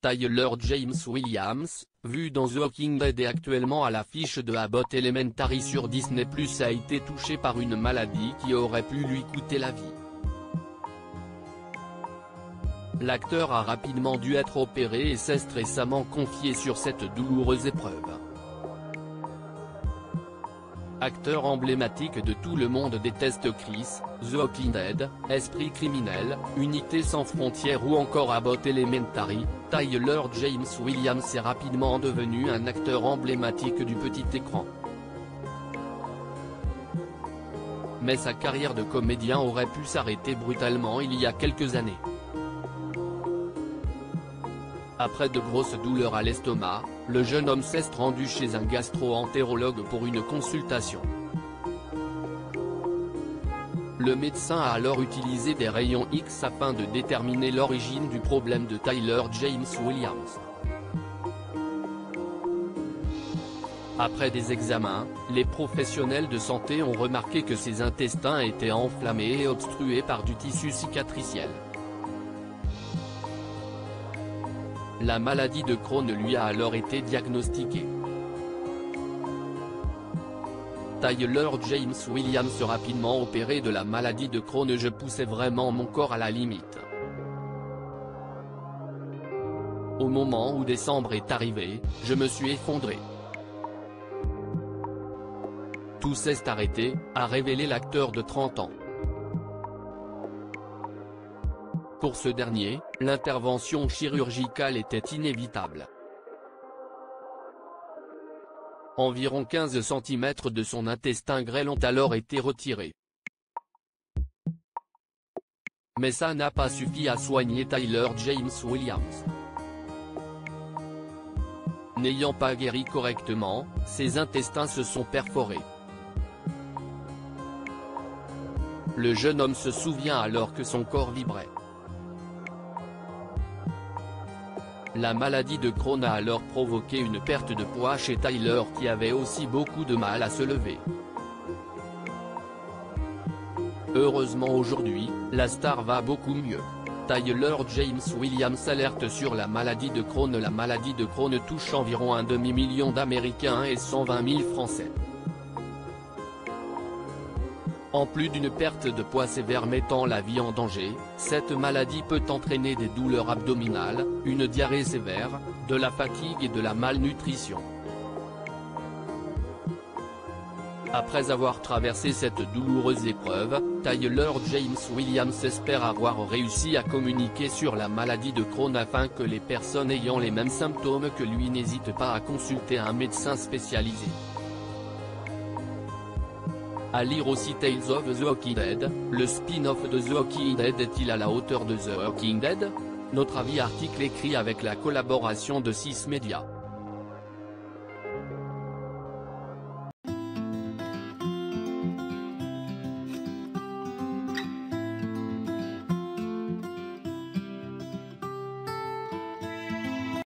Tyler James Williams, vu dans The Walking Dead et actuellement à l'affiche de Abbott Elementary sur Disney+, a été touché par une maladie qui aurait pu lui coûter la vie. L'acteur a rapidement dû être opéré et s'est récemment confié sur cette douloureuse épreuve. Acteur emblématique de Tout le monde déteste Chris, The Walking Dead, Esprit criminel, Unité sans frontières ou encore Abbott Elementary, Tyler James Williams est rapidement devenu un acteur emblématique du petit écran. Mais sa carrière de comédien aurait pu s'arrêter brutalement il y a quelques années. Après de grosses douleurs à l'estomac, le jeune homme s'est rendu chez un gastro-entérologue pour une consultation. Le médecin a alors utilisé des rayons X afin de déterminer l'origine du problème de Tyler James Williams. Après des examens, les professionnels de santé ont remarqué que ses intestins étaient enflammés et obstrués par du tissu cicatriciel. La maladie de Crohn lui a alors été diagnostiquée. Tyler James Williams rapidement opéré de la maladie de Crohn. Je poussais vraiment mon corps à la limite. Au moment où décembre est arrivé, je me suis effondré. Tout s'est arrêté, a révélé l'acteur de 30 ans. Pour ce dernier, l'intervention chirurgicale était inévitable. Environ 15 cm de son intestin grêle ont alors été retirés. Mais ça n'a pas suffi à soigner Tyler James Williams. N'ayant pas guéri correctement, ses intestins se sont perforés. Le jeune homme se souvient alors que son corps vibrait. La maladie de Crohn a alors provoqué une perte de poids chez Tyler qui avait aussi beaucoup de mal à se lever. Heureusement aujourd'hui, la star va beaucoup mieux. Tyler James Williams alerte sur la maladie de Crohn. La maladie de Crohn touche environ un demi-million d'Américains et 120 000 Français. En plus d'une perte de poids sévère mettant la vie en danger, cette maladie peut entraîner des douleurs abdominales, une diarrhée sévère, de la fatigue et de la malnutrition. Après avoir traversé cette douloureuse épreuve, Tyler James Williams espère avoir réussi à communiquer sur la maladie de Crohn afin que les personnes ayant les mêmes symptômes que lui n'hésitent pas à consulter un médecin spécialisé. À lire aussi Tales of the Walking Dead, le spin-off de The Walking Dead est-il à la hauteur de The Walking Dead? Notre avis article écrit avec la collaboration de 6 médias.